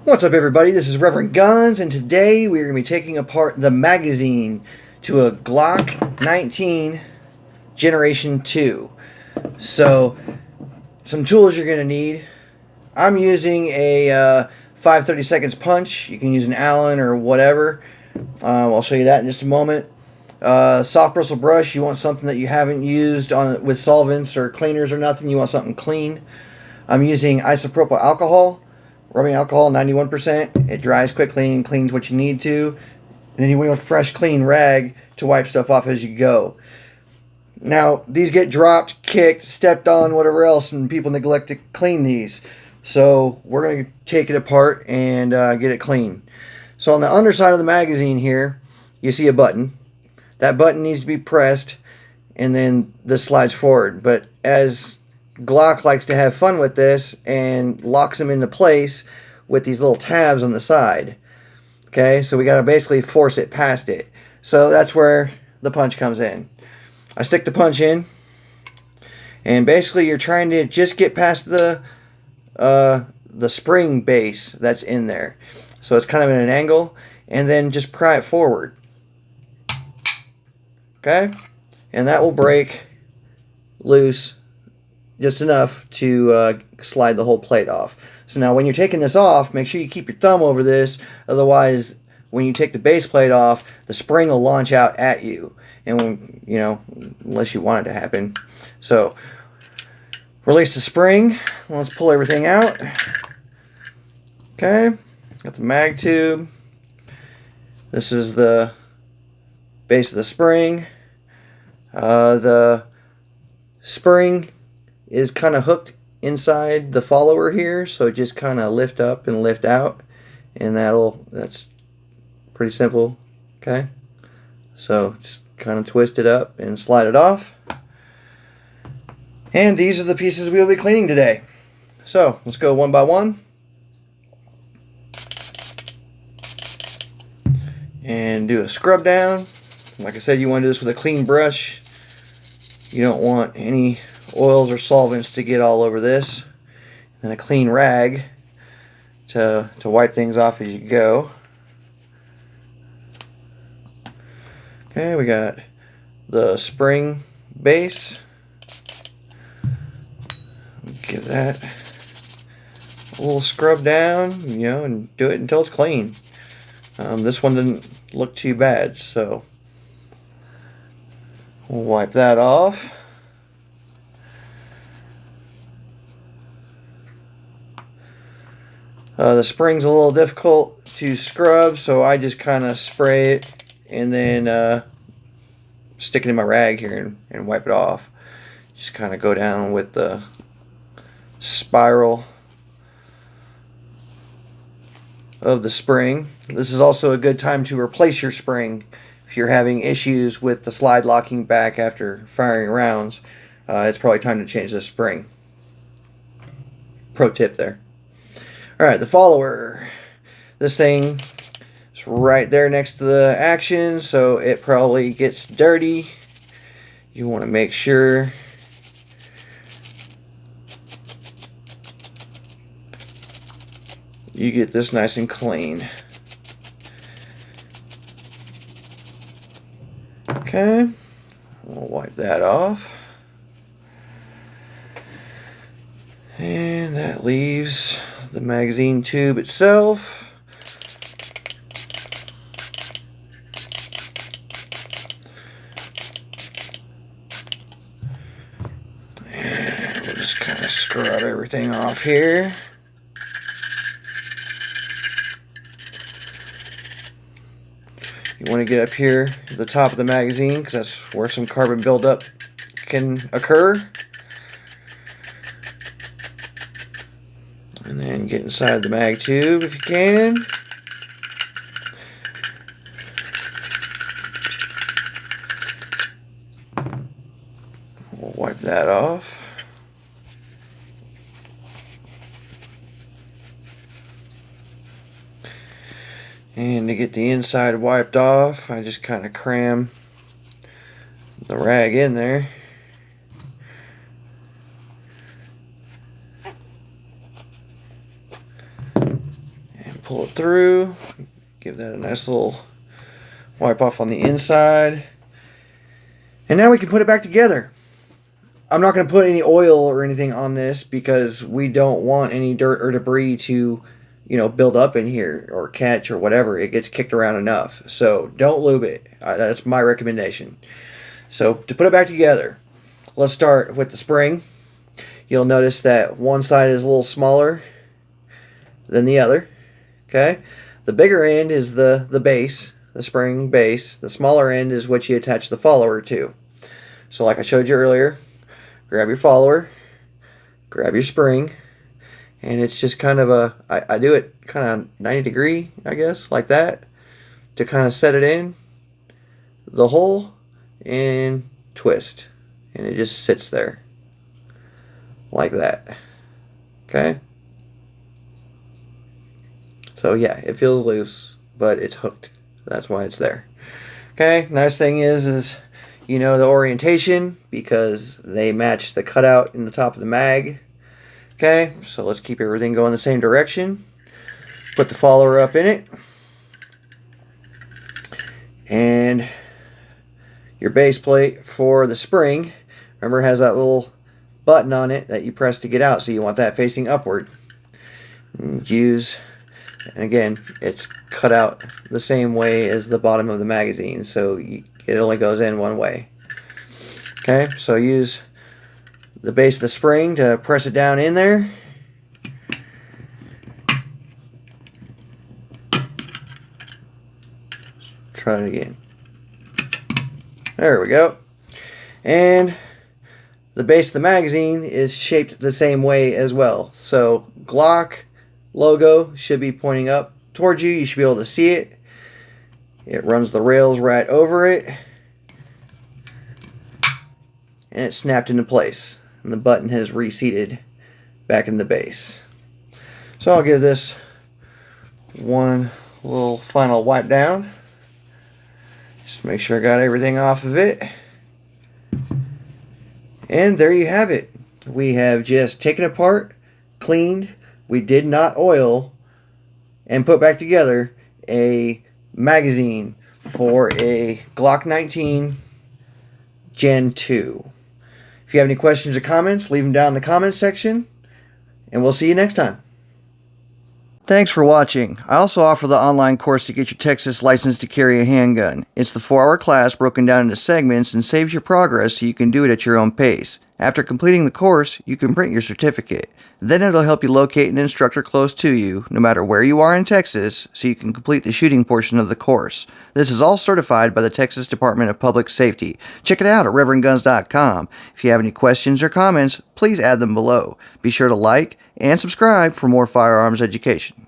What's up, everybody? This is Reverend Guns, and today we're going to be taking apart the magazine to a Glock 19 Generation 2. So, some tools you're going to need. I'm using a 5/32 punch. You can use an Allen or whatever. I'll show you that in just a moment. Soft bristle brush. You want something that you haven't used on with solvents or cleaners or nothing. You want something clean. I'm using isopropyl alcohol. Rubbing alcohol, 91%. It dries quickly and cleans what you need to. And then you want a fresh, clean rag to wipe stuff off as you go. Now, these get dropped, kicked, stepped on, whatever else, and people neglect to clean these. So we're going to take it apart and get it clean. So on the underside of the magazine here, you see a button. That button needs to be pressed, and then this slides forward. But as Glock likes to have fun with this and locks them into place with these little tabs on the side. Okay, so we got to basically force it past it. So that's where the punch comes in. I stick the punch in, and basically you're trying to just get past the spring base that's in there. So it's kind of at an angle, and then just pry it forward. Okay, and that will break loose just enough to slide the whole plate off. So now when you're taking this off, make sure you keep your thumb over this. Otherwise, when you take the base plate off, the spring will launch out at you. And when, unless you want it to happen. So release the spring. Let's pull everything out. Okay, got the mag tube. This is the base of the spring. The spring is kind of hooked inside the follower here, so just kind of lift up and lift out, and that's pretty simple. Okay, so just kind of twist it up and slide it off, and these are the pieces we'll be cleaning today. So let's go one by one and do a scrub down. Like I said, you want to do this with a clean brush. You don't want any oils or solvents to get all over this, and a clean rag to wipe things off as you go. Okay, we got the spring base. Give that a little scrub down, and do it until it's clean. This one didn't look too bad, so we'll wipe that off. The spring's a little difficult to scrub, so I just kind of spray it and then stick it in my rag here and wipe it off. Just kind of go down with the spiral of the spring. This is also a good time to replace your spring if you're having issues with the slide locking back after firing rounds. It's probably time to change the spring. Pro tip there. Alright, the follower. This thing is right there next to the action, so it probably gets dirty. You want to make sure you get this nice and clean. Okay, we'll wipe that off. And that leaves the magazine tube itself. And we'll just kind of scrub everything off here. You want to get up here at the top of the magazine because that's where some carbon buildup can occur. And then get inside the mag tube if you can. We'll wipe that off. And to get the inside wiped off, I just kind of cram the rag in there. pull it through, give that a nice little wipe off on the inside, and now we can put it back together. I'm not going to put any oil or anything on this because we don't want any dirt or debris to, build up in here or catch or whatever. It gets kicked around enough. So don't lube it. That's my recommendation. So to put it back together, let's start with the spring. You'll notice that one side is a little smaller than the other. Okay? The bigger end is the base, the spring base. The smaller end is what you attach the follower to. So like I showed you earlier, grab your follower, grab your spring, and it's just kind of I do it kind of 90 degree, I guess, like that, to kind of set it in the hole and twist. And it just sits there like that. Okay? So yeah, it feels loose, but it's hooked. That's why it's there. Okay, nice thing is you know the orientation because they match the cutout in the top of the mag. Okay, so let's keep everything going the same direction. Put the follower up in it. And your base plate for the spring, remember, has that little button on it that you press to get out, so you want that facing upward. And again, it's cut out the same way as the bottom of the magazine, so it only goes in one way. Okay, so use the base of the spring to press it down in there. Try it again. There we go. And the base of the magazine is shaped the same way as well. So Glock logo should be pointing up towards you. You should be able to see it. It runs the rails right over it. And it's snapped into place. And the button has reseated back in the base. So I'll give this one little final wipe down. Just make sure I got everything off of it. And there you have it. We have just taken apart, cleaned, we did not oil, and put back together a magazine for a Glock 19 Gen 2. If you have any questions or comments, leave them down in the comments section, and we'll see you next time. Thanks for watching. I also offer the online course to get your Texas license to carry a handgun. It's the 4-hour class broken down into segments and saves your progress so you can do it at your own pace. After completing the course, you can print your certificate. Then it'll help you locate an instructor close to you, no matter where you are in Texas, so you can complete the shooting portion of the course. This is all certified by the Texas Department of Public Safety. Check it out at reverendguns.com. If you have any questions or comments, please add them below. Be sure to like and subscribe for more firearms education.